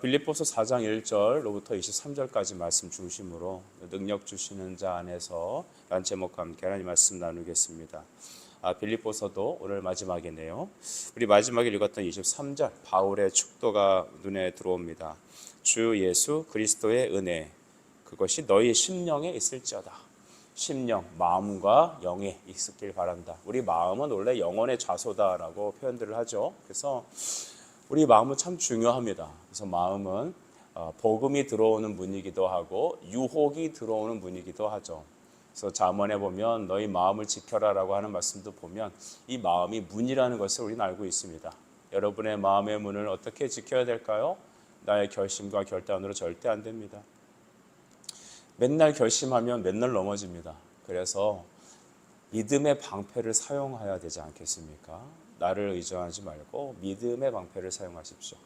빌립보서 4장 1절로부터 23절까지 말씀 중심으로 능력 주시는 자 안에서 라는 제목과 함께 하나님 말씀 나누겠습니다. 빌립보서도 오늘 마지막이네요. 우리 마지막에 읽었던 23절 바울의 축도가 눈에 들어옵니다. 주 예수 그리스도의 은혜 그것이 너희 심령에 있을지어다. 심령, 마음과 영에 있길 바란다. 우리 마음은 원래 영혼의 좌소다라고 표현들을 하죠. 그래서 우리 마음은 참 중요합니다. 그래서 마음은 복음이 들어오는 문이기도 하고 유혹이 들어오는 문이기도 하죠. 그래서 잠언에 보면 너희 마음을 지켜라라고 하는 말씀도 보면 이 마음이 문이라는 것을 우리는 알고 있습니다. 여러분의 마음의 문을 어떻게 지켜야 될까요? 나의 결심과 결단으로 절대 안 됩니다. 맨날 결심하면 맨날 넘어집니다. 그래서 믿음의 방패를 사용해야 되지 않겠습니까? 나를 의존하지 말고 믿음의 방패를 사용하십시오.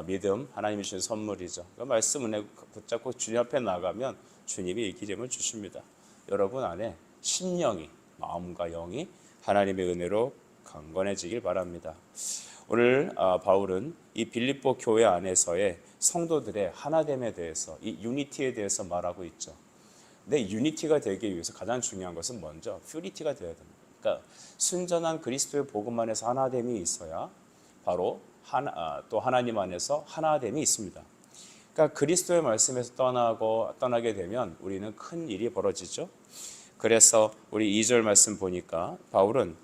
믿음 하나님이 주신 선물이죠. 그 말씀 은혜 붙잡고 주님 앞에 나가면 주님이 이 기름을 주십니다. 여러분 안에 심령이 마음과 영이 하나님의 은혜로 강건해지길 바랍니다. 오늘 바울은 이 빌립보 교회 안에서의 성도들의 하나됨에 대해서 이 유니티에 대해서 말하고 있죠. 근데 유니티가 되기 위해서 가장 중요한 것은 먼저 퓨리티가 되어야 됩니다. 그러니까 순전한 그리스도의 복음 안에서 하나됨이 있어야 바로 또 하나님 안에서 하나됨이 있습니다. 그러니까 그리스도의 말씀에서 떠나게 되면 우리는 큰 일이 벌어지죠. 그래서 우리 2절 말씀 보니까 바울은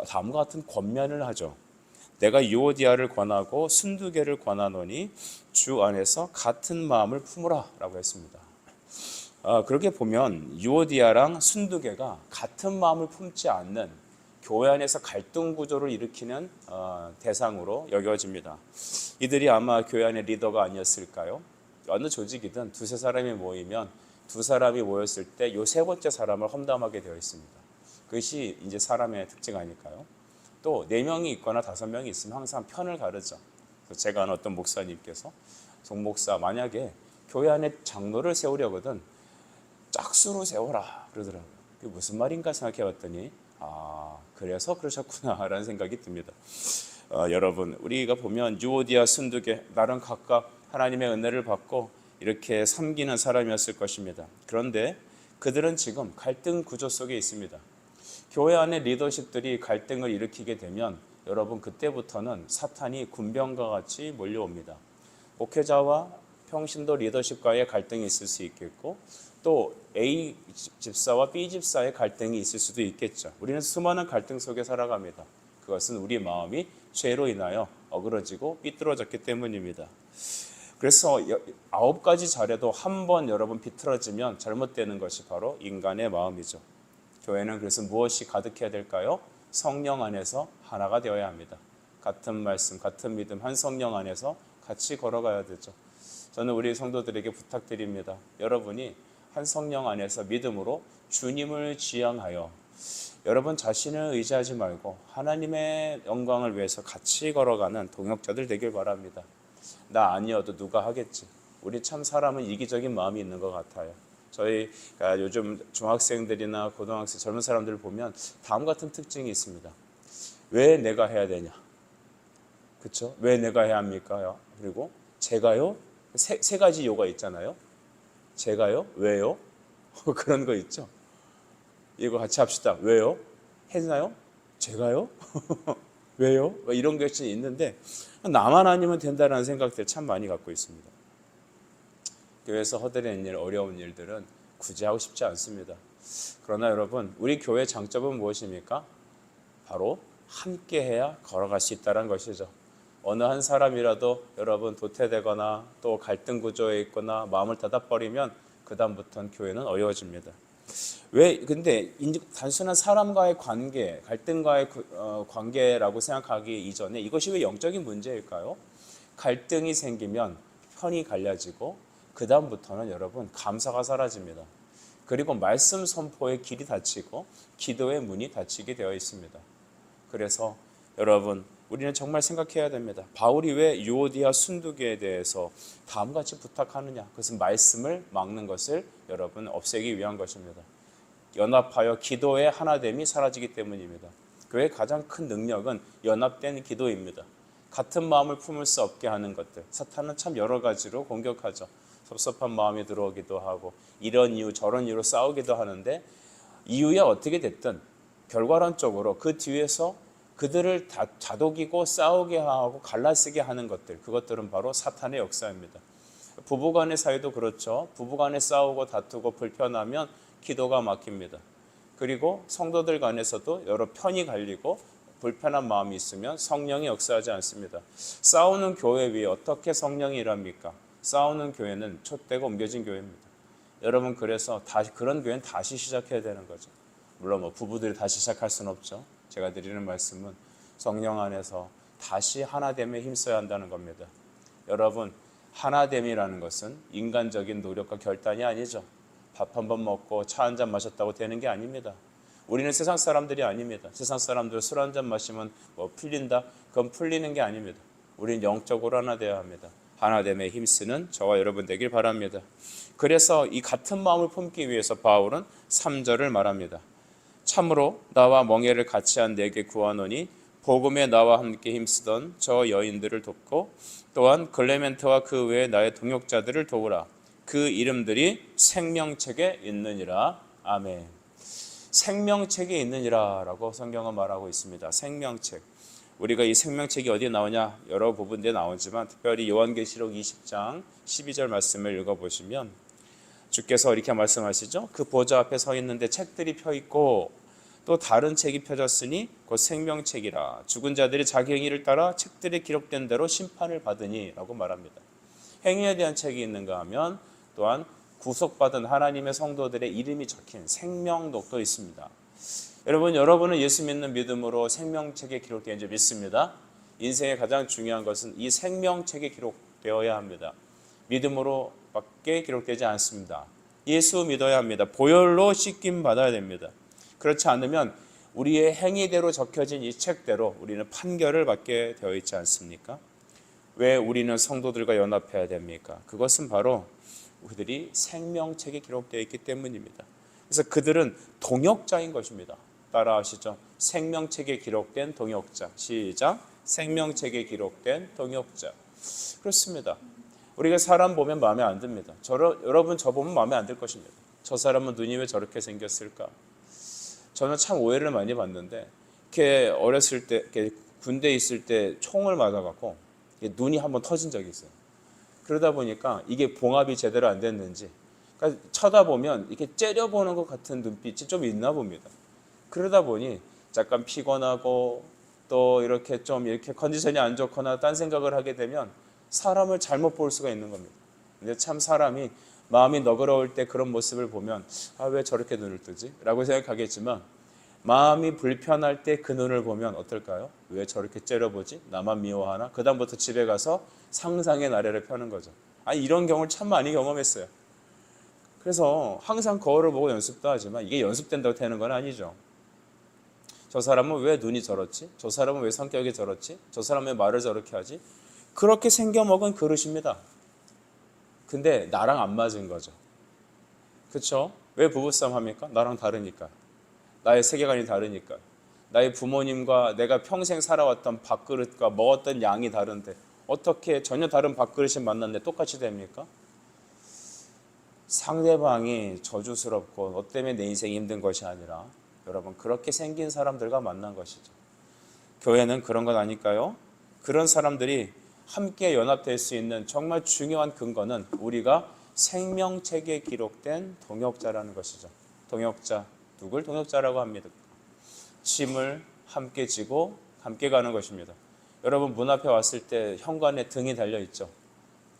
다음과 같은 권면을 하죠. 내가 유오디아를 권하고 순두개를 권하노니 주 안에서 같은 마음을 품으라 라고 했습니다. 그렇게 보면 유오디아랑 순두개가 같은 마음을 품지 않는 교회 안에서 갈등 구조를 일으키는 대상으로 여겨집니다. 이들이 아마 교회 안의 리더가 아니었을까요? 어느 조직이든 두세 사람이 모이면 두 사람이 모였을 때 요 세 번째 사람을 험담하게 되어 있습니다. 그것이 이제 사람의 특징 아닐까요? 또 4명이 있거나 5명이 있으면 항상 편을 가르죠. 그래서 제가 아는 어떤 목사님께서 종목사 만약에 교회 안에 장로를 세우려거든 짝수로 세워라 그러더라고요. 그게 무슨 말인가 생각해 봤더니 그래서 그러셨구나 라는 생각이 듭니다. 여러분 우리가 보면 유오디아 순두개 나름 각각 하나님의 은혜를 받고 이렇게 섬기는 사람이었을 것입니다. 그런데 그들은 지금 갈등 구조 속에 있습니다. 교회 안의 리더십들이 갈등을 일으키게 되면 여러분 그때부터는 사탄이 군병과 같이 몰려옵니다. 목회자와 평신도 리더십과의 갈등이 있을 수 있겠고 또 A 집사와 B 집사의 갈등이 있을 수도 있겠죠. 우리는 수많은 갈등 속에 살아갑니다. 그것은 우리 마음이 죄로 인하여 어그러지고 삐뚤어졌기 때문입니다. 그래서 9가지 잘해도 한 번 여러분 비틀어지면 잘못되는 것이 바로 인간의 마음이죠. 교회는 그래서 무엇이 가득해야 될까요? 성령 안에서 하나가 되어야 합니다. 같은 말씀, 같은 믿음, 한 성령 안에서 같이 걸어가야 되죠. 저는 우리 성도들에게 부탁드립니다. 여러분이 한 성령 안에서 믿음으로 주님을 지향하여 여러분 자신을 의지하지 말고 하나님의 영광을 위해서 같이 걸어가는 동역자들 되길 바랍니다. 나 아니어도 누가 하겠지. 우리 참 사람은 이기적인 마음이 있는 것 같아요. 저희 요즘 중학생들이나 고등학생 젊은 사람들을 보면 다음 같은 특징이 있습니다. 왜 내가 해야 되냐? 그렇죠? 왜 내가 해야 합니까? 그리고 제가요? 세 가지 요가 있잖아요. 제가요? 왜요? 그런 거 있죠. 이거 같이 합시다. 왜요? 했나요? 제가요? 왜요? 이런 것이 있는데 나만 아니면 된다는 생각들 참 많이 갖고 있습니다. 교회에서 허드렛 일, 어려운 일들은 굳이 하고 싶지 않습니다. 그러나 여러분 우리 교회의 장점은 무엇입니까? 바로 함께해야 걸어갈 수 있다는 것이죠. 어느 한 사람이라도 여러분 도태되거나 또 갈등 구조에 있거나 마음을 닫아버리면 그 다음부터는 교회는 어려워집니다. 왜 근데 단순한 사람과의 관계, 갈등과의 관계라고 생각하기 이전에 이것이 왜 영적인 문제일까요? 갈등이 생기면 편이 갈려지고 그 다음부터는 여러분 감사가 사라집니다. 그리고 말씀 선포의 길이 닫히고 기도의 문이 닫히게 되어 있습니다. 그래서 여러분 우리는 정말 생각해야 됩니다. 바울이 왜 유오디아 순두개에 대해서 다음같이 부탁하느냐? 그것은 말씀을 막는 것을 여러분 없애기 위한 것입니다. 연합하여 기도의 하나됨이 사라지기 때문입니다. 교회의 가장 큰 능력은 연합된 기도입니다. 같은 마음을 품을 수 없게 하는 것들. 사탄은 참 여러 가지로 공격하죠. 섭섭한 마음이 들어오기도 하고 이런 이유 저런 이유로 싸우기도 하는데 이유야 어떻게 됐든 결과론적으로 그 뒤에서 그들을 다 다독이고 싸우게 하고 갈라쓰게 하는 것들, 그것들은 바로 사탄의 역사입니다. 부부간의 사이도 그렇죠. 부부간에 싸우고 다투고 불편하면 기도가 막힙니다. 그리고 성도들 간에서도 여러 편이 갈리고 불편한 마음이 있으면 성령이 역사하지 않습니다. 싸우는 교회 위에 어떻게 성령이 일합니까? 싸우는 교회는 촛대가 옮겨진 교회입니다. 여러분, 그래서 다시 그런 교회는 다시 시작해야 되는 거죠. 물론 뭐 부부들이 다시 시작할 수는 없죠. 제가 드리는 말씀은 성령 안에서 다시 하나됨에 힘써야 한다는 겁니다. 여러분, 하나됨이라는 것은 인간적인 노력과 결단이 아니죠. 밥 한 번 먹고 차 한 잔 마셨다고 되는 게 아닙니다. 우리는 세상 사람들이 아닙니다. 세상 사람들 술 한 잔 마시면 뭐 풀린다? 그건 풀리는 게 아닙니다. 우리는 영적으로 하나 되어야 합니다. 하나됨에 힘쓰는 저와 여러분 되길 바랍니다. 그래서 이 같은 마음을 품기 위해서 바울은 3절을 말합니다. 참으로 나와 멍에를 같이 한 내게 구하노니 복음에 나와 함께 힘쓰던 저 여인들을 돕고 또한 클레멘트와 그 외에 나의 동역자들을 도우라. 그 이름들이 생명책에 있느니라. 아멘. 생명책에 있느니라 라고 성경은 말하고 있습니다. 생명책. 우리가 이 생명책이 어디에 나오냐? 여러 부분에 나오지만 특별히 요한계시록 20장 12절 말씀을 읽어보시면 주께서 이렇게 말씀하시죠. 그 보좌 앞에 서 있는데 책들이 펴 있고 또 다른 책이 펴졌으니 곧 생명책이라. 죽은 자들이 자기 행위를 따라 책들에 기록된 대로 심판을 받으니 라고 말합니다. 행위에 대한 책이 있는가 하면 또한 구속받은 하나님의 성도들의 이름이 적힌 생명록도 있습니다. 여러분은 예수 믿는 믿음으로 생명책에 기록되는지 믿습니다. 인생의 가장 중요한 것은 이 생명책에 기록되어야 합니다. 믿음으로 밖에 기록되지 않습니다. 예수 믿어야 합니다. 보혈로 씻김 받아야 됩니다. 그렇지 않으면 우리의 행위대로 적혀진 이 책대로 우리는 판결을 받게 되어 있지 않습니까? 왜 우리는 성도들과 연합해야 됩니까? 그것은 바로 그들이 생명책에 기록되어 있기 때문입니다. 그래서 그들은 동역자인 것입니다. 따라하시죠. 생명책에 기록된 동역자. 시작. 생명책에 기록된 동역자. 그렇습니다. 우리가 사람 보면 마음에 안 듭니다. 여러분 저 보면 마음에 안 들 것입니다. 저 사람은 눈이 왜 저렇게 생겼을까? 저는 참 오해를 많이 받는데 이렇게 어렸을 때 이렇게 군대에 있을 때 총을 맞아갖고 눈이 한번 터진 적이 있어요. 그러다 보니까 이게 봉합이 제대로 안 됐는지 그러니까 쳐다보면 이렇게 째려보는 것 같은 눈빛이 좀 있나 봅니다. 그러다 보니 약간 피곤하고 또 이렇게 좀 이렇게 컨디션이 안 좋거나 딴 생각을 하게 되면 사람을 잘못 볼 수가 있는 겁니다. 근데 참 사람이 마음이 너그러울 때 그런 모습을 보면 왜 저렇게 눈을 뜨지? 라고 생각하겠지만 마음이 불편할 때 그 눈을 보면 어떨까요? 왜 저렇게 째려보지? 나만 미워하나? 그 다음부터 집에 가서 상상의 나래를 펴는 거죠. 이런 경우를 참 많이 경험했어요. 그래서 항상 거울을 보고 연습도 하지만 이게 연습된다고 되는 건 아니죠. 저 사람은 왜 눈이 저렇지? 저 사람은 왜 성격이 저렇지? 저 사람은 왜 말을 저렇게 하지? 그렇게 생겨먹은 그릇입니다. 근데 나랑 안 맞은 거죠. 그렇죠? 왜 부부싸움 합니까? 나랑 다르니까. 나의 세계관이 다르니까. 나의 부모님과 내가 평생 살아왔던 밥그릇과 먹었던 양이 다른데 어떻게 전혀 다른 밥그릇이 만났는데 똑같이 됩니까? 상대방이 저주스럽고 너 때문에 내 인생이 힘든 것이 아니라 여러분 그렇게 생긴 사람들과 만난 것이죠. 교회는 그런 것 아닐까요? 그런 사람들이 함께 연합될 수 있는 정말 중요한 근거는 우리가 생명책에 기록된 동역자라는 것이죠. 동역자, 누굴 동역자라고 합니다. 짐을 함께 지고 함께 가는 것입니다. 여러분 문 앞에 왔을 때 현관에 등이 달려있죠.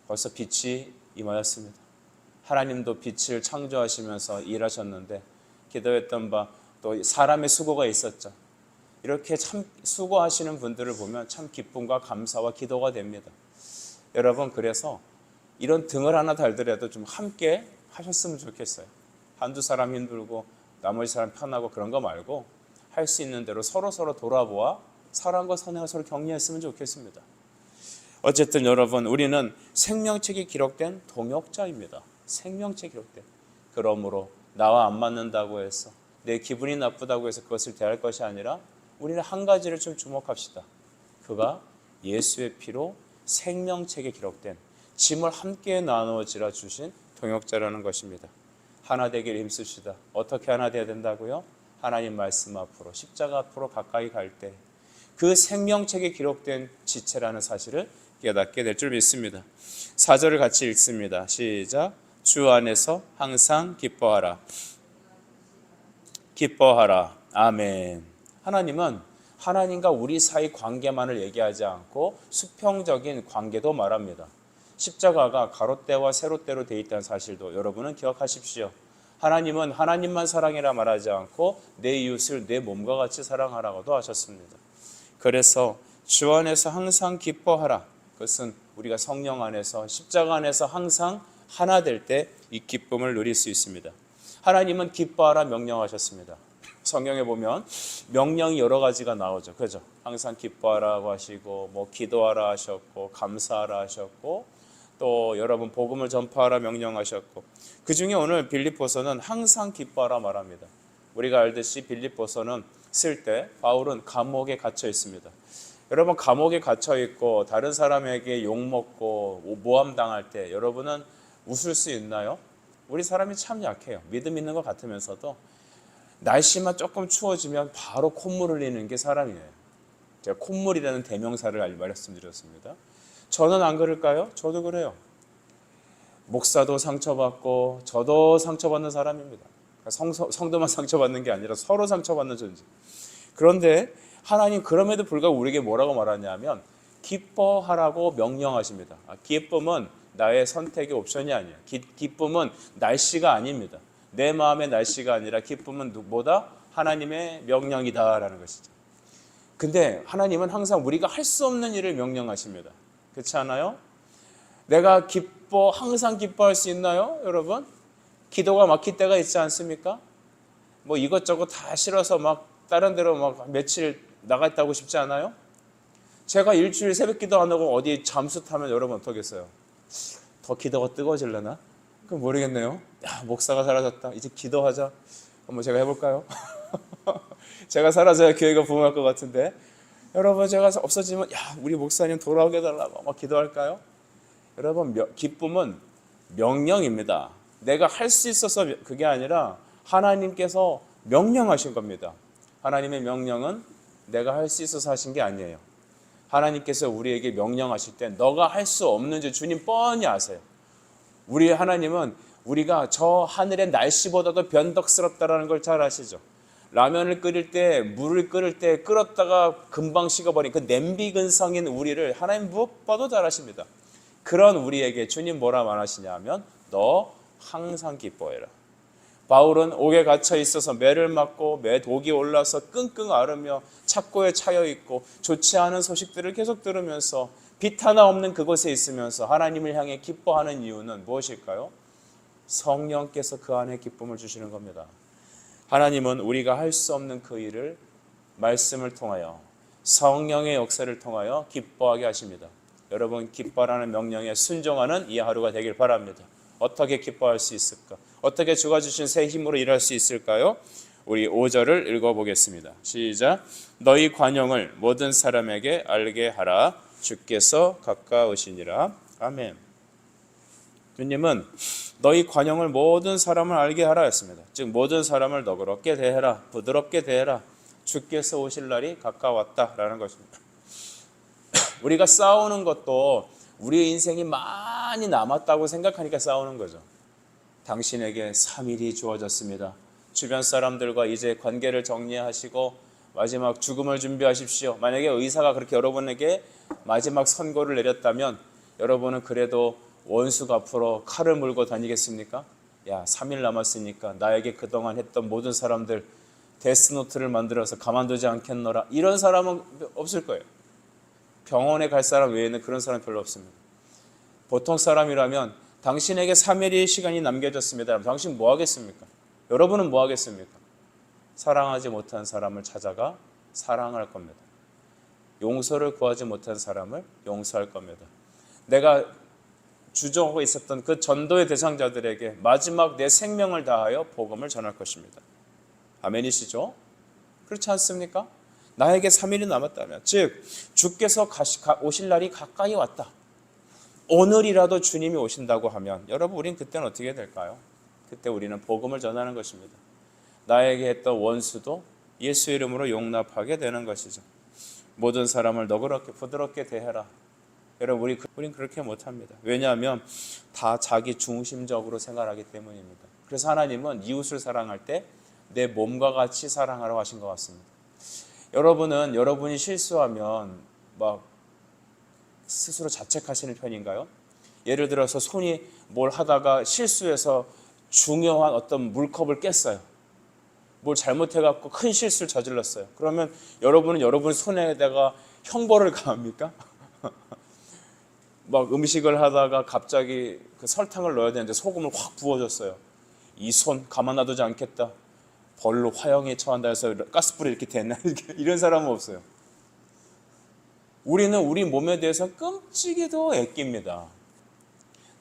벌써 빛이 임하였습니다. 하나님도 빛을 창조하시면서 일하셨는데 기도했던 바 또 사람의 수고가 있었죠. 이렇게 참 수고하시는 분들을 보면 참 기쁨과 감사와 기도가 됩니다. 여러분 그래서 이런 등을 하나 달더라도 좀 함께 하셨으면 좋겠어요. 한두 사람 힘들고 나머지 사람 편하고 그런 거 말고 할 수 있는 대로 서로 돌아보아 사랑과 선행을 서로 격려했으면 좋겠습니다. 어쨌든 여러분 우리는 생명책에 기록된 동역자입니다. 생명책에 기록된. 그러므로 나와 안 맞는다고 해서 내 기분이 나쁘다고 해서 그것을 대할 것이 아니라 우리는 한 가지를 좀 주목합시다. 그가 예수의 피로 생명책에 기록된 짐을 함께 나누어지라 주신 동역자라는 것입니다. 하나 되기를 힘쓰시다. 어떻게 하나 되어야 된다고요? 하나님 말씀 앞으로, 십자가 앞으로 가까이 갈 때 그 생명책에 기록된 지체라는 사실을 깨닫게 될 줄 믿습니다. 4절을 같이 읽습니다. 시작. 주 안에서 항상 기뻐하라. 기뻐하라. 아멘. 하나님은 하나님과 우리 사이 관계만을 얘기하지 않고 수평적인 관계도 말합니다. 십자가가 가로대와 세로대로 되어 있다는 사실도 여러분은 기억하십시오. 하나님은 하나님만 사랑해라 말하지 않고 내 이웃을 내 몸과 같이 사랑하라고도 하셨습니다. 그래서 주 안에서 항상 기뻐하라. 그것은 우리가 성령 안에서 십자가 안에서 항상 하나 될 때 이 기쁨을 누릴 수 있습니다. 하나님은 기뻐하라 명령하셨습니다. 성경에 보면 명령이 여러 가지가 나오죠. 그죠? 항상 기뻐하라고 하시고 뭐 기도하라 하셨고 감사하라 하셨고 또 여러분 복음을 전파하라 명령하셨고 그 중에 오늘 빌립보서는 항상 기뻐하라 말합니다. 우리가 알듯이 빌립보서는 쓸 때 바울은 감옥에 갇혀 있습니다. 여러분 감옥에 갇혀 있고 다른 사람에게 욕먹고 모함당할 때 여러분은 웃을 수 있나요? 우리 사람이 참 약해요. 믿음 있는 것 같으면서도 날씨만 조금 추워지면 바로 콧물 흘리는 게 사람이에요. 제가 콧물이라는 대명사를 말씀드렸습니다. 저는 안 그럴까요? 저도 그래요. 목사도 상처받고 저도 상처받는 사람입니다. 성도만 상처받는 게 아니라 서로 상처받는 존재. 그런데 하나님 그럼에도 불구하고 우리에게 뭐라고 말하냐면 기뻐하라고 명령하십니다. 기쁨은 나의 선택의 옵션이 아니에요. 기쁨은 날씨가 아닙니다. 내 마음의 날씨가 아니라 기쁨은 뭐다? 하나님의 명령이다라는 것이죠. 근데 하나님은 항상 우리가 할 수 없는 일을 명령하십니다. 그렇지 않아요? 내가 항상 기뻐할 수 있나요? 여러분? 기도가 막힐 때가 있지 않습니까? 뭐 이것저것 다 싫어서 막 다른 데로 막 며칠 나가 있다고 싶지 않아요? 제가 일주일 새벽 기도 안 하고 어디 잠수 타면 여러분 어떻겠어요? 더 기도가 뜨거워질려나? 그럼 모르겠네요. 야, 목사가 사라졌다. 이제 기도하자. 한번 제가 해볼까요? 제가 사라져야 교회가 부흥할 것 같은데 여러분 제가 없어지면 야 우리 목사님 돌아오게 해달라고 막 기도할까요? 여러분 기쁨은 명령입니다. 내가 할 수 있어서 그게 아니라 하나님께서 명령하신 겁니다. 하나님의 명령은 내가 할 수 있어서 하신 게 아니에요. 하나님께서 우리에게 명령하실 때 너가 할 수 없는 줄 주님 뻔히 아세요. 우리 하나님은 우리가 저 하늘의 날씨보다도 변덕스럽다라는 걸 잘 아시죠. 라면을 끓일 때 물을 끓일 때 끓었다가 금방 식어버린 그 냄비 근성인 우리를 하나님 무엇보다도 잘 아십니다. 그런 우리에게 주님 뭐라 말하시냐 하면 너 항상 기뻐해라. 바울은 옥에 갇혀 있어서 매를 맞고 매 독이 올라서 끙끙 앓으며 착고에 차여 있고 좋지 않은 소식들을 계속 들으면서 빛 하나 없는 그곳에 있으면서 하나님을 향해 기뻐하는 이유는 무엇일까요? 성령께서 그 안에 기쁨을 주시는 겁니다. 하나님은 우리가 할 수 없는 그 일을 말씀을 통하여 성령의 역사를 통하여 기뻐하게 하십니다. 여러분 기뻐하라는 명령에 순종하는 이 하루가 되길 바랍니다. 어떻게 기뻐할 수 있을까? 어떻게 주가 주신 새 힘으로 일할 수 있을까요? 우리 5절을 읽어보겠습니다. 시작. 너희 관용을 모든 사람에게 알게 하라. 주께서 가까우시니라. 아멘. 주님은 너희 관용을 모든 사람을 알게 하라 했습니다. 즉 모든 사람을 너그럽게 대해라. 부드럽게 대해라. 주께서 오실 날이 가까웠다라는 것입니다. 우리가 싸우는 것도 우리의 인생이 많이 남았다고 생각하니까 싸우는 거죠. 당신에게 3일이 주어졌습니다. 주변 사람들과 이제 관계를 정리하시고 마지막 죽음을 준비하십시오. 만약에 의사가 그렇게 여러분에게 마지막 선고를 내렸다면 여러분은 그래도 원수 앞으로 칼을 물고 다니겠습니까? 야, 3일 남았으니까 나에게 그동안 했던 모든 사람들 데스노트를 만들어서 가만두지 않겠노라. 이런 사람은 없을 거예요. 병원에 갈 사람 외에는 그런 사람 별로 없습니다. 보통 사람이라면 당신에게 3일의 시간이 남겨졌습니다. 당신 뭐 하겠습니까? 여러분은 뭐 하겠습니까? 사랑하지 못한 사람을 찾아가 사랑할 겁니다. 용서를 구하지 못한 사람을 용서할 겁니다. 내가 주저하고 있었던 그 전도의 대상자들에게 마지막 내 생명을 다하여 복음을 전할 것입니다. 아멘이시죠? 그렇지 않습니까? 나에게 3일이 남았다면, 즉 주께서 오실 날이 가까이 왔다, 오늘이라도 주님이 오신다고 하면 여러분, 우린 그때는 어떻게 될까요? 그때 우리는 복음을 전하는 것입니다. 나에게 했던 원수도 예수 이름으로 용납하게 되는 것이죠. 모든 사람을 너그럽게 부드럽게 대해라. 여러분, 우린 그렇게 못합니다. 왜냐하면 다 자기 중심적으로 생각하기 때문입니다. 그래서 하나님은 이웃을 사랑할 때 내 몸과 같이 사랑하라고 하신 것 같습니다. 여러분은 여러분이 실수하면 막 스스로 자책하시는 편인가요? 예를 들어서 손이 뭘 하다가 실수해서 중요한 어떤 물컵을 깼어요. 뭘 잘못해갖고 큰 실수를 저질렀어요. 그러면 여러분은 여러분 손에다가 형벌을 가합니까? 막 음식을 하다가 갑자기 그 설탕을 넣어야 되는데 소금을 확 부어줬어요. 이 손 가만 놔두지 않겠다, 벌로 화형에 처한다 해서 가스불에 이렇게 됐나? 이런 사람은 없어요. 우리는 우리 몸에 대해서 끔찍이도 아낍니다.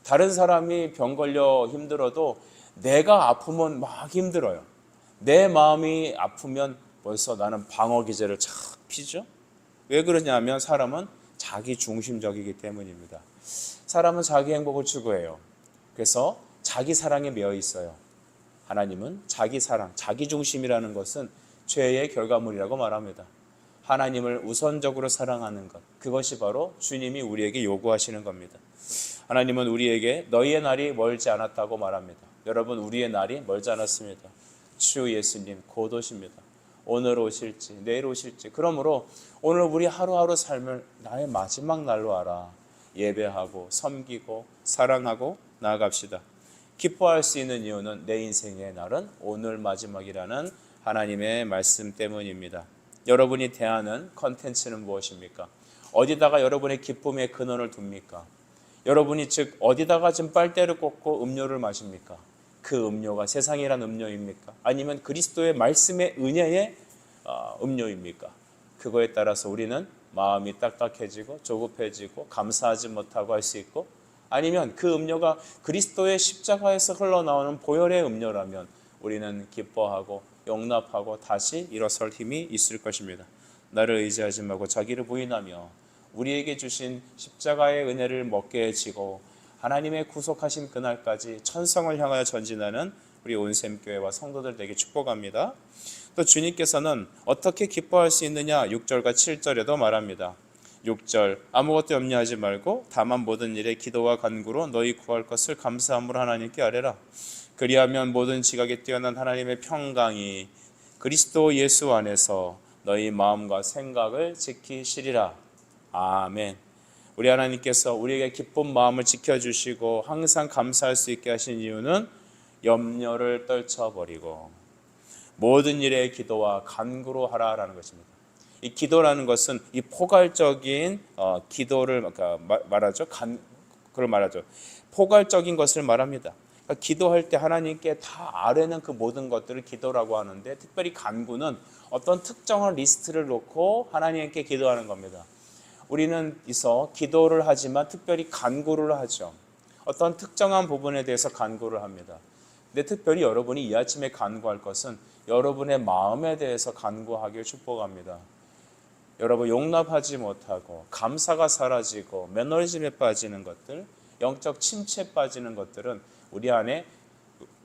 다른 사람이 병 걸려 힘들어도 내가 아프면 막 힘들어요. 내 마음이 아프면 벌써 나는 방어 기제를 착 피죠. 왜 그러냐면 사람은 자기 중심적이기 때문입니다. 사람은 자기 행복을 추구해요. 그래서 자기 사랑에 매여 있어요. 하나님은 자기 사랑, 자기 중심이라는 것은 죄의 결과물이라고 말합니다. 하나님을 우선적으로 사랑하는 것, 그것이 바로 주님이 우리에게 요구하시는 겁니다. 하나님은 우리에게 너희의 날이 멀지 않았다고 말합니다. 여러분, 우리의 날이 멀지 않았습니다. 주 예수님 곧 오십니다. 오늘 오실지 내일 오실지. 그러므로 오늘 우리 하루하루 삶을 나의 마지막 날로 알아 예배하고 섬기고 사랑하고 나아갑시다. 기뻐할 수 있는 이유는 내 인생의 날은 오늘 마지막이라는 하나님의 말씀 때문입니다. 여러분이 대하는 컨텐츠는 무엇입니까? 어디다가 여러분의 기쁨의 근원을 둡니까? 여러분이 즉 어디다가 좀 빨대를 꽂고 음료를 마십니까? 그 음료가 세상이란 음료입니까? 아니면 그리스도의 말씀의 은혜의 음료입니까? 그거에 따라서 우리는 마음이 딱딱해지고 조급해지고 감사하지 못하고 할 수 있고, 아니면 그 음료가 그리스도의 십자가에서 흘러나오는 보혈의 음료라면 우리는 기뻐하고 용납하고 다시 일어설 힘이 있을 것입니다. 나를 의지하지 말고 자기를 부인하며 우리에게 주신 십자가의 은혜를 먹게 해지고 하나님의 구속하신 그날까지 천성을 향하여 전진하는 우리 온샘교회와 성도들 되게 축복합니다. 또 주님께서는 어떻게 기뻐할 수 있느냐 6절과 7절에도 말합니다. 6절, 아무것도 염려하지 말고 다만 모든 일에 기도와 간구로 너희 구할 것을 감사함으로 하나님께 아뢰라. 그리하면 모든 지각에 뛰어난 하나님의 평강이 그리스도 예수 안에서 너희 마음과 생각을 지키시리라. 아멘. 우리 하나님께서 우리에게 기쁜 마음을 지켜주시고 항상 감사할 수 있게 하신 이유는 염려를 떨쳐버리고 모든 일에 기도와 간구로 하라라는 것입니다. 이 기도라는 것은 이 포괄적인 기도를 말하죠. 그걸 말하죠. 포괄적인 것을 말합니다. 그러니까 기도할 때 하나님께 다 아뢰는 그 모든 것들을 기도라고 하는데, 특별히 간구는 어떤 특정한 리스트를 놓고 하나님께 기도하는 겁니다. 우리는 기도를 하지만 특별히 간구를 하죠. 어떤 특정한 부분에 대해서 간구를 합니다. 근데 특별히 여러분이 이 아침에 간구할 것은 여러분의 마음에 대해서 간구하길 축복합니다. 여러분, 용납하지 못하고 감사가 사라지고 매너리즘에 빠지는 것들, 영적 침체에 빠지는 것들은 우리 안에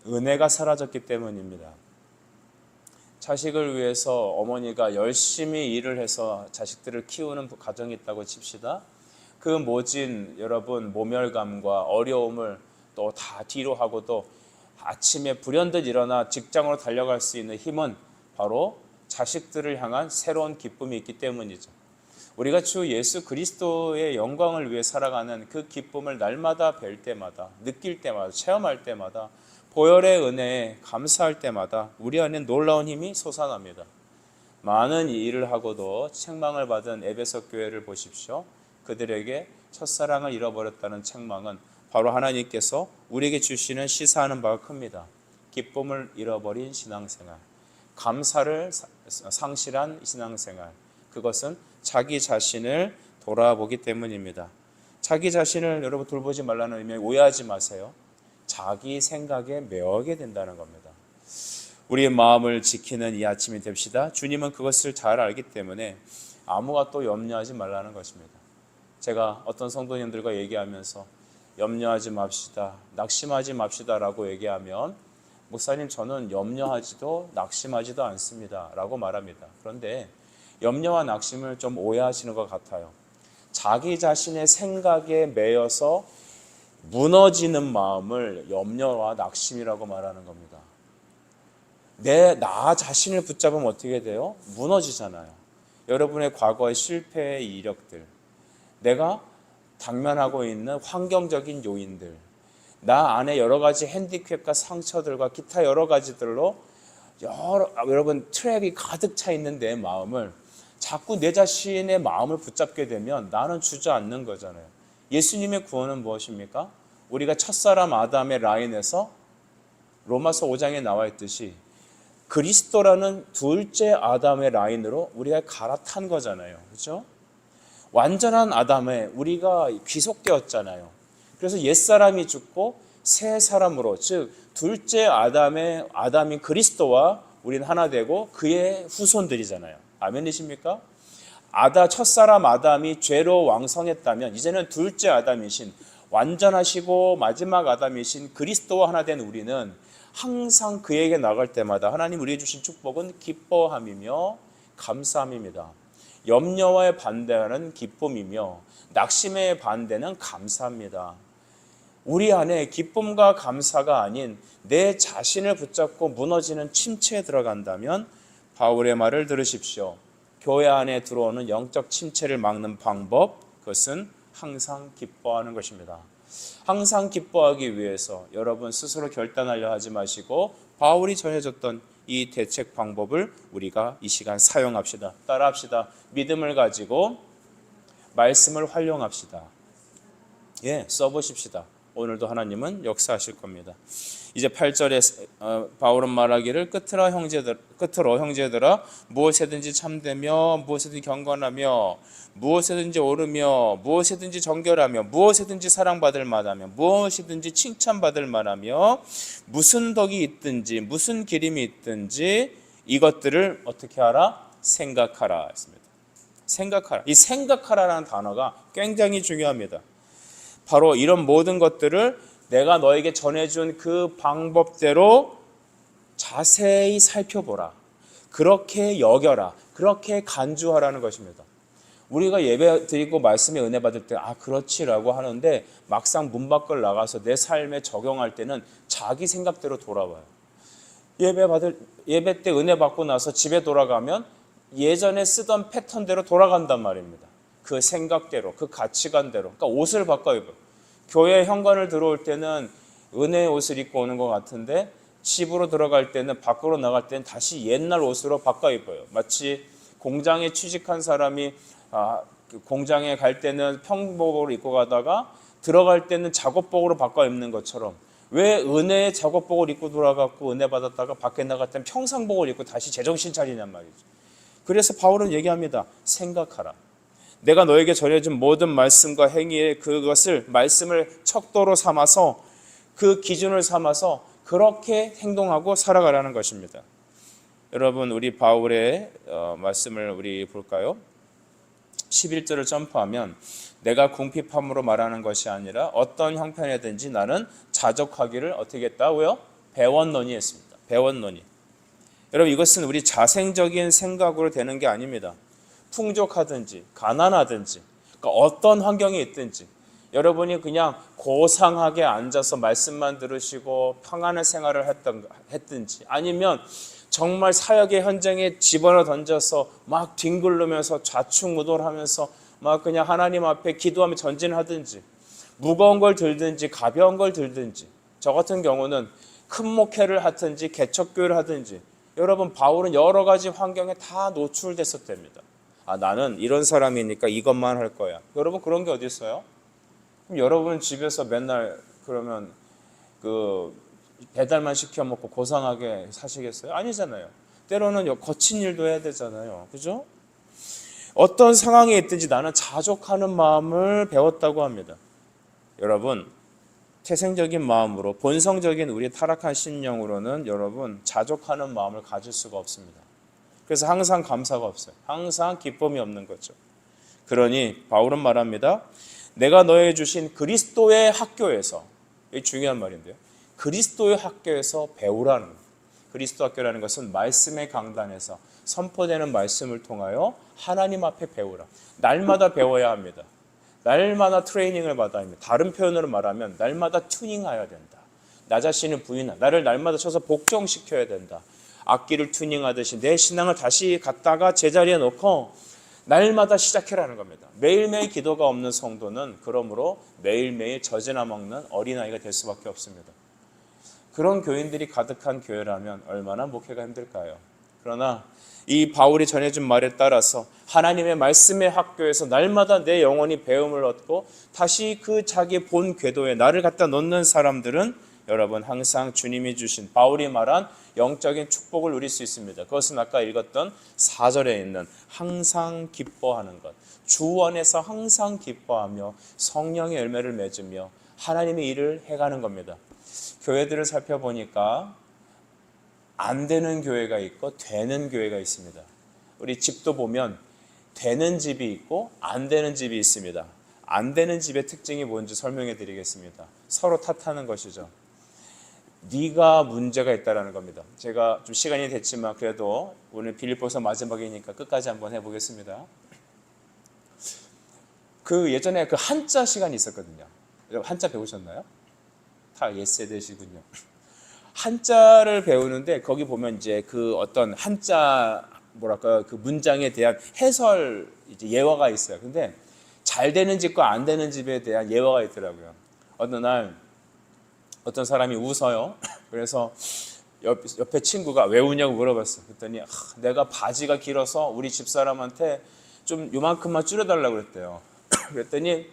은혜가 사라졌기 때문입니다. 자식을 위해서 어머니가 열심히 일을 해서 자식들을 키우는 가정이 있다고 칩시다. 그 모진 여러분 모멸감과 어려움을 또 다 뒤로 하고도 아침에 불현듯 일어나 직장으로 달려갈 수 있는 힘은 바로 자식들을 향한 새로운 기쁨이 있기 때문이죠. 우리가 주 예수 그리스도의 영광을 위해 살아가는 그 기쁨을 날마다 뵐 때마다, 느낄 때마다, 체험할 때마다, 보혈의 은혜에 감사할 때마다 우리 안에 놀라운 힘이 솟아납니다. 많은 일을 하고도 책망을 받은 에베소 교회를 보십시오. 그들에게 첫사랑을 잃어버렸다는 책망은 바로 하나님께서 우리에게 주시는 시사하는 바가 큽니다. 기쁨을 잃어버린 신앙생활, 감사를 상실한 신앙생활, 그것은 자기 자신을 돌아보기 때문입니다. 자기 자신을 여러분 돌보지 말라는 의미에 오해하지 마세요. 자기 생각에 매어게 된다는 겁니다. 우리의 마음을 지키는 이 아침이 됩시다. 주님은 그것을 잘 알기 때문에 아무것도 염려하지 말라는 것입니다. 제가 어떤 성도님들과 얘기하면서 염려하지 맙시다, 낙심하지 맙시다라고 얘기하면 목사님 저는 염려하지도 낙심하지도 않습니다 라고 말합니다. 그런데 염려와 낙심을 좀 오해하시는 것 같아요. 자기 자신의 생각에 매여서 무너지는 마음을 염려와 낙심이라고 말하는 겁니다. 나 자신을 붙잡으면 어떻게 돼요? 무너지잖아요. 여러분의 과거의 실패의 이력들, 내가 당면하고 있는 환경적인 요인들, 나 안에 여러 가지 핸디캡과 상처들과 기타 여러 가지들로 여러분 트랩이 가득 차 있는 내 마음을 자꾸 내 자신의 마음을 붙잡게 되면 나는 주저앉는 거잖아요. 예수님의 구원은 무엇입니까? 우리가 첫사람 아담의 라인에서 로마서 5장에 나와 있듯이 그리스도라는 둘째 아담의 라인으로 우리가 갈아탄 거잖아요. 그렇죠? 완전한 아담에 우리가 귀속되었잖아요. 그래서 옛사람이 죽고 새 사람으로, 즉 둘째 아담인 그리스도와 우리는 하나 되고 그의 후손들이잖아요. 아멘이십니까? 첫사람 아담이 죄로 왕성했다면 이제는 둘째 아담이신 완전하시고 마지막 아담이신 그리스도와 하나 된 우리는 항상 그에게 나갈 때마다 하나님 우리에게 주신 축복은 기뻐함이며 감사함입니다. 염려와의 반대는 기쁨이며 낙심의 반대는 감사입니다. 우리 안에 기쁨과 감사가 아닌 내 자신을 붙잡고 무너지는 침체에 들어간다면 바울의 말을 들으십시오. 교회 안에 들어오는 영적 침체를 막는 방법, 그것은 항상 기뻐하는 것입니다. 항상 기뻐하기 위해서 여러분 스스로 결단하려 하지 마시고 바울이 전해줬던 이 대책 방법을 우리가 이 시간 사용합시다. 따라합시다. 믿음을 가지고 말씀을 활용합시다. 써보십시다. 오늘도 하나님은 역사하실 겁니다. 이제 8절에 바울은 말하기를 끝으로 형제들아 무엇이든지 참되며 무엇이든지 경건하며 무엇이든지 옳으며 무엇이든지 정결하며 무엇이든지 사랑받을 만하며 무엇이든지 칭찬받을 만하며 무슨 덕이 있든지 무슨 기림이 있든지 이것들을 어떻게 하라? 생각하라 했습니다. 생각하라. 이 생각하라라는 단어가 굉장히 중요합니다. 바로 이런 모든 것들을 내가 너에게 전해준 그 방법대로 자세히 살펴보라. 그렇게 여겨라. 그렇게 간주하라는 것입니다. 우리가 예배 드리고 말씀에 은혜 받을 때 그렇지라고 하는데 막상 문 밖을 나가서 내 삶에 적용할 때는 자기 생각대로 돌아와요. 예배 때 은혜 받고 나서 집에 돌아가면 예전에 쓰던 패턴대로 돌아간단 말입니다. 그 생각대로, 그 가치관대로. 그러니까 옷을 바꿔 입어요. 교회 현관을 들어올 때는 은혜의 옷을 입고 오는 것 같은데 집으로 들어갈 때는, 밖으로 나갈 때는 다시 옛날 옷으로 바꿔 입어요. 마치 공장에 취직한 사람이 공장에 갈 때는 평복으로 입고 가다가 들어갈 때는 작업복으로 바꿔 입는 것처럼, 왜 은혜의 작업복을 입고 돌아가고 은혜 받았다가 밖에 나갈 때는 평상복을 입고 다시 제정신 차리냔 말이죠. 그래서 바울은 얘기합니다. 생각하라. 내가 너에게 전해준 모든 말씀과 행위에 그것을 말씀을 척도로 삼아서 그 기준을 삼아서 그렇게 행동하고 살아가라는 것입니다. 여러분 우리 바울의 말씀을 우리 볼까요? 11절을 점프하면 내가 궁핍함으로 말하는 것이 아니라 어떤 형편이든지 나는 자족하기를 어떻게 했다고요? 배웠노니 했습니다. 배웠노니. 여러분 이것은 우리 자생적인 생각으로 되는 게 아닙니다. 풍족하든지 가난하든지 그러니까 어떤 환경이 있든지 여러분이 그냥 고상하게 앉아서 말씀만 들으시고 평안한 생활을 했든지 아니면 정말 사역의 현장에 집어넣어 던져서 막 뒹굴르면서 좌충우돌하면서 막 그냥 하나님 앞에 기도하며 전진하든지 무거운 걸 들든지 가벼운 걸 들든지, 저 같은 경우는 큰 목회를 하든지 개척교회를 하든지 여러분 바울은 여러 가지 환경에 다 노출됐었답니다. 나는 이런 사람이니까 이것만 할 거야. 여러분 그런 게 어디 있어요? 그럼 여러분 집에서 맨날 그러면 그 배달만 시켜 먹고 고상하게 사시겠어요? 아니잖아요. 때로는 거친 일도 해야 되잖아요. 그죠? 어떤 상황에 있든지 나는 자족하는 마음을 배웠다고 합니다. 여러분 태생적인 마음으로 본성적인 우리 타락한 신령으로는 여러분 자족하는 마음을 가질 수가 없습니다. 그래서 항상 감사가 없어요. 항상 기쁨이 없는 거죠. 그러니 바울은 말합니다. 내가 너에게 주신 그리스도의 학교에서, 이게 중요한 말인데요. 그리스도의 학교에서 배우라는 거예요. 그리스도 학교라는 것은 말씀의 강단에서 선포되는 말씀을 통하여 하나님 앞에 배우라. 날마다 배워야 합니다. 날마다 트레이닝을 받아야 합니다. 다른 표현으로 말하면 날마다 튜닝해야 된다. 나 자신을 부인하라. 나를 날마다 쳐서 복종시켜야 된다. 악기를 튜닝하듯이 내 신앙을 다시 갖다가 제자리에 놓고 날마다 시작해라는 겁니다. 매일매일 기도가 없는 성도는 그러므로 매일매일 젖이나 먹는 어린아이가 될 수밖에 없습니다. 그런 교인들이 가득한 교회라면 얼마나 목회가 힘들까요? 그러나 이 바울이 전해준 말에 따라서 하나님의 말씀의 학교에서 날마다 내 영혼이 배움을 얻고 다시 그 자기 본 궤도에 나를 갖다 놓는 사람들은 여러분 항상 주님이 주신 바울이 말한 영적인 축복을 누릴 수 있습니다. 그것은 아까 읽었던 4절에 있는 항상 기뻐하는 것. 주 안에서 항상 기뻐하며 성령의 열매를 맺으며 하나님의 일을 해가는 겁니다. 교회들을 살펴보니까 안 되는 교회가 있고 되는 교회가 있습니다. 우리 집도 보면 되는 집이 있고 안 되는 집이 있습니다. 안 되는 집의 특징이 뭔지 설명해 드리겠습니다. 서로 탓하는 것이죠. 네가 문제가 있다라는 겁니다. 제가 좀 시간이 됐지만 그래도 오늘 빌립보서 마지막이니까 끝까지 한번 해보겠습니다. 그 예전에 그 한자 시간이 있었거든요. 한자 배우셨나요? 다 예세대시군요. 한자를 배우는데 거기 보면 이제 그 어떤 한자 뭐랄까 그 문장에 대한 해설 이제 예화가 있어요. 근데 잘 되는 집과 안 되는 집에 대한 예화가 있더라고요. 어느 날 어떤 사람이 웃어요. 그래서 옆에 친구가 왜 우냐고 물어봤어요. 그랬더니 내가 바지가 길어서 우리 집사람한테 좀 요만큼만 줄여달라고 그랬대요. 그랬더니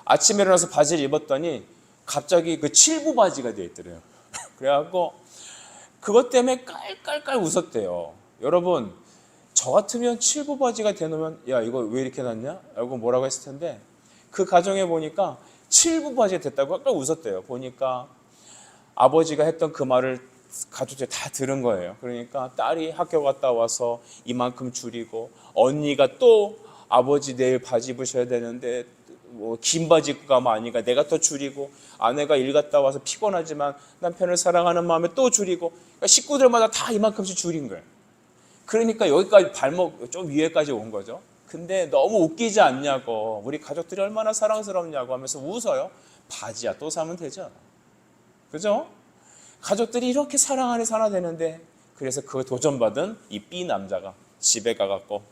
아침에 일어나서 바지를 입었더니 갑자기 그 7부 바지가 되어 있더래요. 그래갖고 그것 때문에 깔깔깔 웃었대요. 여러분 저 같으면 7부 바지가 되놓으면 야 이거 왜 이렇게 났냐? 라고 뭐라고 했을 텐데 그 가정에 보니까 7부 바지가 됐다고 깔깔 웃었대요. 보니까 아버지가 했던 그 말을 가족들이 다 들은 거예요. 그러니까 딸이 학교 갔다 와서 이만큼 줄이고 언니가 또 아버지 내일 바지 입으셔야 되는데 뭐 긴 바지 입고 가면 아니까 내가 더 줄이고 아내가 일 갔다 와서 피곤하지만 남편을 사랑하는 마음에 또 줄이고 그러니까 식구들마다 다 이만큼씩 줄인 거예요. 그러니까 여기까지 발목 좀 위에까지 온 거죠. 근데 너무 웃기지 않냐고 우리 가족들이 얼마나 사랑스럽냐고 하면서 웃어요. 바지야 또 사면 되죠. 그죠? 가족들이 이렇게 사랑 안에 살아야 되는데 그래서 그 도전받은 이 B 남자가 집에 가갖고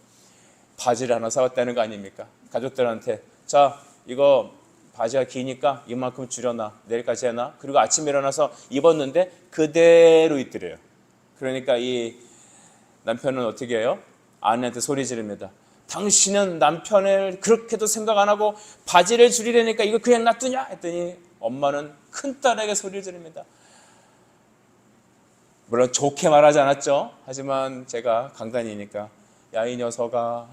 바지를 하나 사왔다는 거 아닙니까? 가족들한테 자 이거 바지가 기니까 이만큼 줄여놔 내일까지 해놔. 그리고 아침에 일어나서 입었는데 그대로 있더래요. 그러니까 이 남편은 어떻게 해요? 아내한테 소리 지릅니다. 당신은 남편을 그렇게도 생각 안 하고 바지를 줄이려니까 이거 그냥 놔두냐? 했더니 엄마는 큰딸에게 소리를 지릅니다. 물론 좋게 말하지 않았죠. 하지만 제가 강단이니까 야 이 녀석아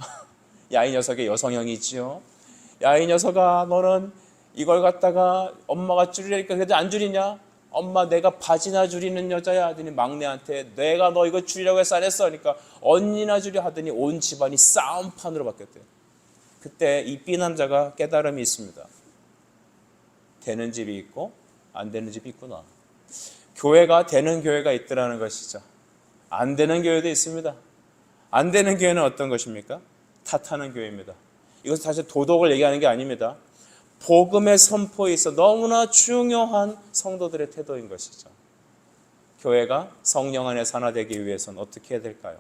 야 이 녀석의 여성형이지요. 야 이 녀석아 너는 이걸 갖다가 엄마가 줄이려니까 그래도 안 줄이냐? 엄마 내가 바지나 줄이는 여자야 하더니 막내한테 내가 너 이거 줄이라고 해서 안 했어 하니까 언니나 줄여 하더니 온 집안이 싸움판으로 바뀌었대요. 그때 이 B 남자가 깨달음이 있습니다. 되는 집이 있고 안 되는 집이 있구나. 교회가 되는 교회가 있더라는 것이죠. 안 되는 교회도 있습니다. 안 되는 교회는 어떤 것입니까? 탓하는 교회입니다. 이것은 사실 도덕을 얘기하는 게 아닙니다. 복음의 선포에 있어 너무나 중요한 성도들의 태도인 것이죠. 교회가 성령 안에 산화되기 위해서는 어떻게 해야 될까요?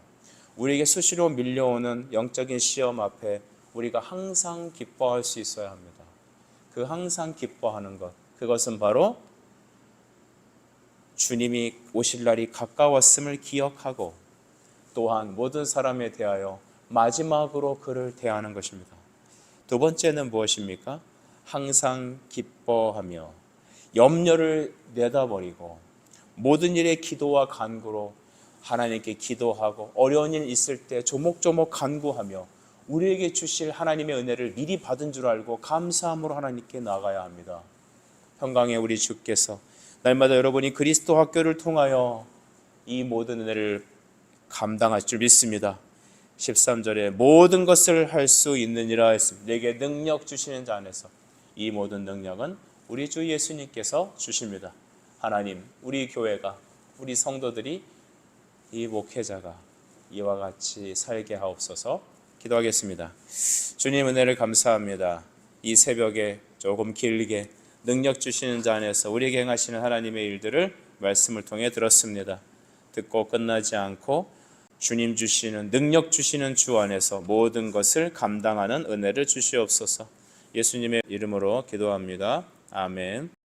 우리에게 수시로 밀려오는 영적인 시험 앞에 우리가 항상 기뻐할 수 있어야 합니다. 그 항상 기뻐하는 것, 그것은 바로 주님이 오실 날이 가까웠음을 기억하고 또한 모든 사람에 대하여 마지막으로 그를 대하는 것입니다. 두 번째는 무엇입니까? 항상 기뻐하며 염려를 내다버리고 모든 일에 기도와 간구로 하나님께 기도하고 어려운 일 있을 때 조목조목 간구하며 우리에게 주실 하나님의 은혜를 미리 받은 줄 알고 감사함으로 하나님께 나아가야 합니다. 평강의 우리 주께서 날마다 여러분이 그리스도 학교를 통하여 이 모든 은혜를 감당하실 줄 믿습니다. 13절에 모든 것을 할 수 있느니라 했습니다. 내게 능력 주시는 자 안에서 이 모든 능력은 우리 주 예수님께서 주십니다. 하나님, 우리 교회가, 우리 성도들이, 이 목회자가 이와 같이 살게 하옵소서. 기도하겠습니다. 주님 은혜를 감사합니다. 이 새벽에 조금 길게 능력 주시는 자 안에서 우리에게 행하시는 하나님의 일들을 말씀을 통해 들었습니다. 듣고 끝나지 않고 주님 주시는 능력 주시는 주 안에서 모든 것을 감당하는 은혜를 주시옵소서. 예수님의 이름으로 기도합니다. 아멘.